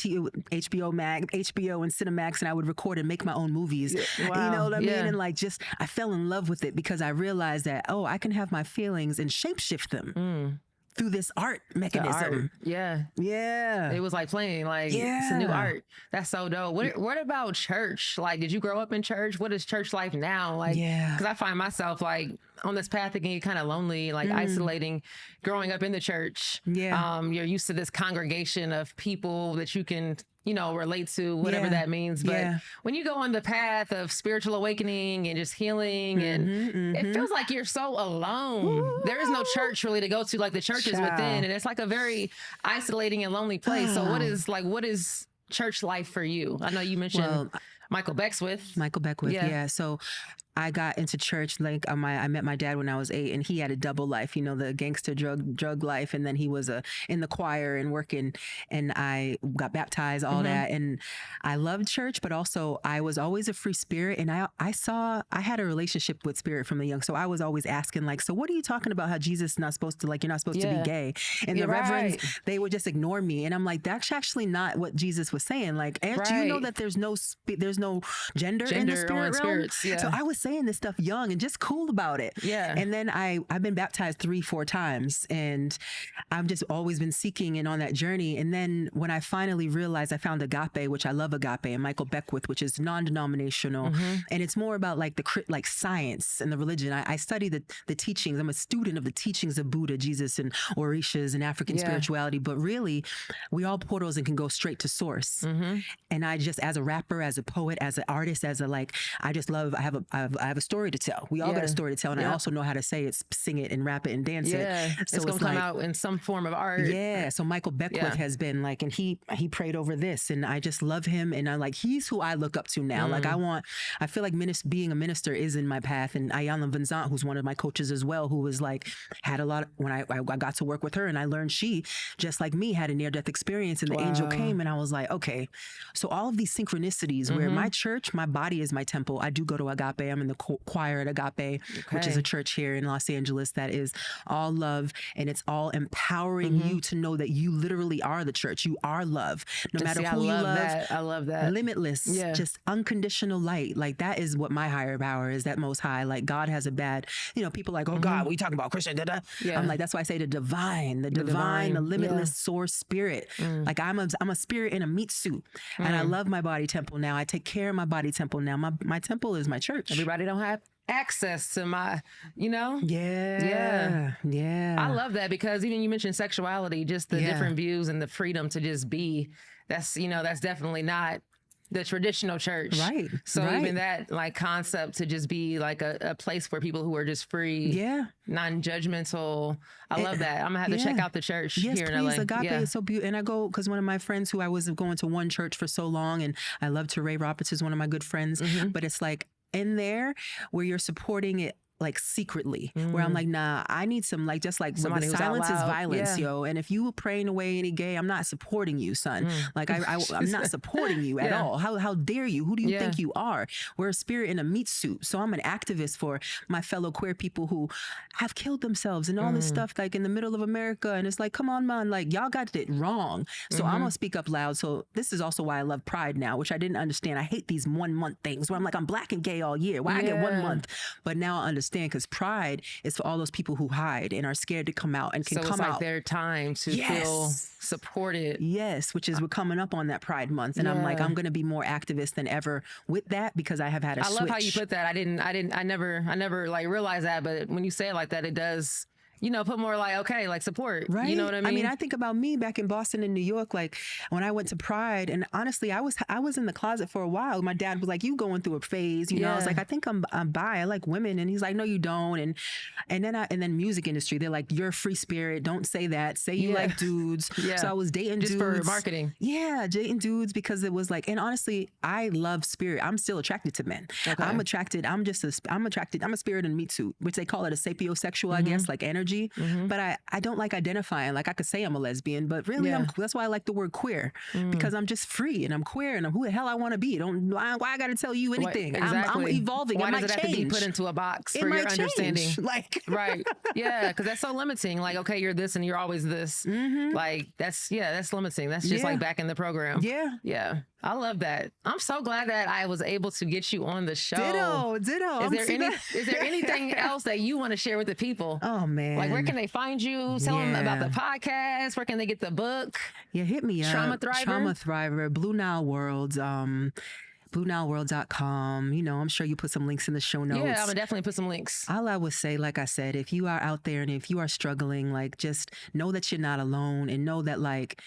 S1: HBO and Cinemax, and I would record and make my own movies. Wow. You know what I mean? And like I fell in love with it because I realized that I can have my feelings and shapeshift them. Through this art mechanism.
S2: Yeah. It was like playing, like it's a new art. That's so dope. What about church? Like, did you grow up in church? What is church life now? Like, because I find myself like on this path that can get kind of lonely, like isolating, growing up in the church. You're used to this congregation of people that you can, relate to, whatever that means. But when you go on the path of spiritual awakening and just healing, and it feels like you're so alone. There is no church really to go to. Like the church is within, and it's like a very isolating and lonely place. So what is church life for you? I know you mentioned Michael Beckwith.
S1: Yeah. So I got into church, like I met my dad when I was 8, and he had a double life, the gangster drug life, and then he was in the choir and working, and I got baptized, all that, and I loved church, but also I was always a free spirit, and I had a relationship with spirit from the young, so I was always asking, like, so what are you talking about? How Jesus is not supposed to, like, you're not supposed to be gay, and the reverends, they would just ignore me, and I'm like, that's actually not what Jesus was saying. Like, do you know that there's no gender in the spirit realm? So I was saying this stuff young and just cool about it. And then I've been baptized 3-4 times, and I've just always been seeking and on that journey. And then when I finally realized, I found agape, which I love agape, and Michael Beckwith, which is non-denominational. And it's more about like like science and the religion. I study the teachings. I'm a student of the teachings of Buddha, Jesus, and Orishas and African spirituality. But really, we all portals and can go straight to source. And I just, as a rapper, as a poet, as an artist, I have have a story to tell. We all got a story to tell, and I also know how to say it, sing it, and rap it and dance it.
S2: So it's gonna come out in some form of art.
S1: Yeah. So Michael Beckwith has been like, and he prayed over this, and I just love him, and I like he's who I look up to now. Like I feel like being a minister is in my path, and Ayana Vincent, who's one of my coaches as well, who was like had a lot of, when I got to work with her, and I learned she just like me had a near death experience, and the angel came, and I was like, okay, so all of these synchronicities where my church, my body is my temple. I do go to Agape. I'm in the choir at Agape, which is a church here in Los Angeles that is all love, and it's all empowering you to know that you literally are the church. You are love. No matter who you love.
S2: I love that.
S1: Limitless, just unconditional light. Like that is what my higher power is, that most high. Like God has a bad, people like, oh God, what are you talking about, Christian? Da-da. I'm like, that's why I say the divine, the limitless source spirit. Like I'm a spirit in a meat suit, and I love my body temple now. I take care of my body temple now. My temple is my church.
S2: Everybody don't have access to my,
S1: Yeah.
S2: I love that, because even you mentioned sexuality, just the different views and the freedom to just be, that's definitely not the traditional church.
S1: Right.
S2: So even that like concept to just be like a place for people who are just free, non-judgmental. I love that. I'm gonna have to check out the church here in LA.
S1: Agape is so beautiful. And I go, because one of my friends who I was going to one church for so long, and I love Teray Roberts is one of my good friends, but it's like in there where you're supporting it like secretly, where I'm like, nah, I need some, like, just like
S2: somebody
S1: silence is violence, yo. And if you praying away any gay, I'm not supporting you, son. Like I'm not supporting you at all. How dare you? Who do you think you are? We're a spirit in a meat suit. So I'm an activist for my fellow queer people who have killed themselves and all this stuff, like in the middle of America. And it's like, come on, man, like y'all got it wrong. So I'm gonna speak up loud. So this is also why I love Pride now, which I didn't understand. I hate these 1 month things where I'm like, I'm black and gay all year. Why I get 1 month? But now I understand, because Pride is for all those people who hide and are scared to come out and can
S2: so
S1: come
S2: it's like
S1: out.
S2: their time to feel supported.
S1: Yes, which is we're coming up on that Pride Month, and I'm like, I'm going to be more activist than ever with that, because I have had a switch.
S2: I love how you put that. I never like realized that, but when you say it like that, it does, put more like, okay, like support.
S1: Right.
S2: You know what I mean?
S1: I mean, I think about me back in Boston and New York, like when I went to Pride, and honestly, I was in the closet for a while. My dad was like, you going through a phase, I was like, I think I'm bi. I like women. And he's like, no, you don't. And then music industry, they're like, you're a free spirit. Don't say that. Say you like dudes. So I was dating
S2: just
S1: dudes.
S2: for marketing.
S1: Yeah. Dating dudes, because it was like, and honestly, I love spirit. I'm still attracted to men. Okay. I'm a spirit in a meat suit, which they call it a sapiosexual, I guess, like energy. But I don't like identifying. Like I could say I'm a lesbian, but really that's why I like the word queer, because I'm just free and I'm queer and I'm who the hell I want to be. Why I got to tell you anything?
S2: Exactly.
S1: I'm evolving.
S2: Why
S1: it
S2: does
S1: might
S2: it have
S1: change.
S2: to be put into a box
S1: it
S2: for your
S1: might
S2: understanding?
S1: Change. Like
S2: right. Yeah. Because that's so limiting. Like, okay, you're this and you're always this. Like that's limiting. That's just like back in the program.
S1: Yeah.
S2: Yeah. I love that. I'm so glad that I was able to get you on the show.
S1: Ditto.
S2: Is there anything else that you want to share with the people?
S1: Oh man.
S2: Like, where can they find you? Tell them about the podcast. Where can they get the book?
S1: Yeah, hit me up.
S2: Trauma
S1: Thriver, Blu Nyle World. BluNyleWorld.com. I'm sure you put some links in the show notes.
S2: Yeah, I'm gonna definitely put some links.
S1: All I would say, like I said, if you are out there and if you are struggling, like just know that you're not alone, and know that like,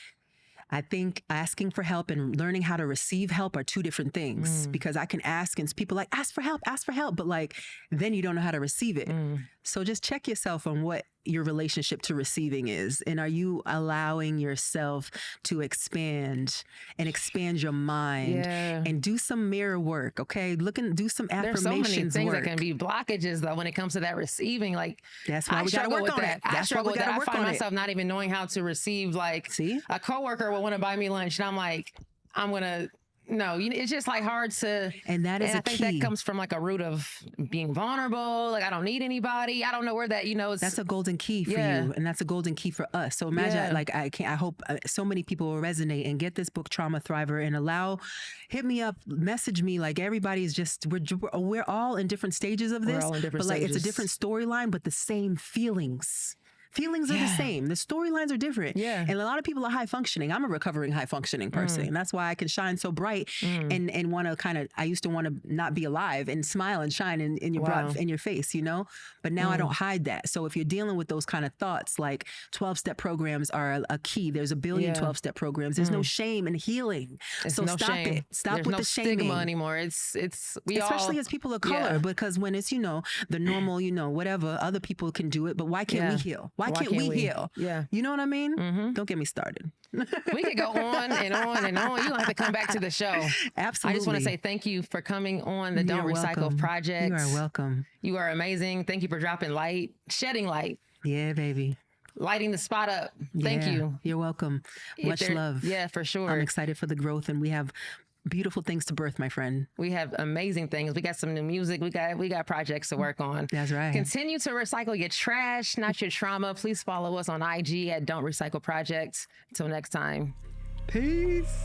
S1: I think asking for help and learning how to receive help are two different things, because I can ask and people like, ask for help, but like, then you don't know how to receive it. So just check yourself on what your relationship to receiving is. And are you allowing yourself to expand your mind and do some mirror work? Okay. Do some affirmations. There's so many
S2: things that can be blockages though, when it comes to that receiving. Like
S1: that's why we got to work on it.
S2: I struggle with that. I find myself not even knowing how to receive. Like a coworker will want to buy me lunch and I'm like, no, it's just like hard to,
S1: and that is
S2: I think that comes from like a root of being vulnerable. Like I don't need anybody. I don't know where that,
S1: that's a golden key for you. And that's a golden key for us. So imagine I hope so many people will resonate and get this book, Trauma Thriver, and hit me up, message me. Like everybody's just, we're all in different stages of this, but like it's a different storyline, but the same feelings. Feelings are the same. The storylines are different.
S2: Yeah.
S1: And a lot of people are high functioning. I'm a recovering high functioning person. And that's why I can shine so bright and want to I used to want to not be alive and smile and shine in your in your face, you know? But now I don't hide that. So if you're dealing with those kind of thoughts, like 12-step programs are a key. There's a billion 12-step programs. There's no shame in healing. So stop it. Stop with the shaming.
S2: Stigma anymore.
S1: Especially as people of color, because when it's, the normal, whatever, other people can do it, but why can't we heal? Why can't we heal?
S2: Yeah.
S1: You know what I mean? Don't get me started.
S2: We could go on and on and on. You don't have to come back to the show.
S1: Absolutely.
S2: I just want to say thank you for coming on the Don't Recycle Project.
S1: You are welcome.
S2: You are amazing. Thank you for dropping light, shedding light.
S1: Yeah, baby.
S2: Lighting the spot up. Thank you.
S1: You're welcome. Much love.
S2: Yeah, for sure.
S1: I'm excited for the growth, and we have beautiful things to birth, my friend.
S2: We have amazing things. We got some new music. We got projects to work on.
S1: That's right.
S2: Continue to recycle your trash, not your trauma. Please follow us on IG at Don't Recycle Projects. Until next time.
S1: Peace.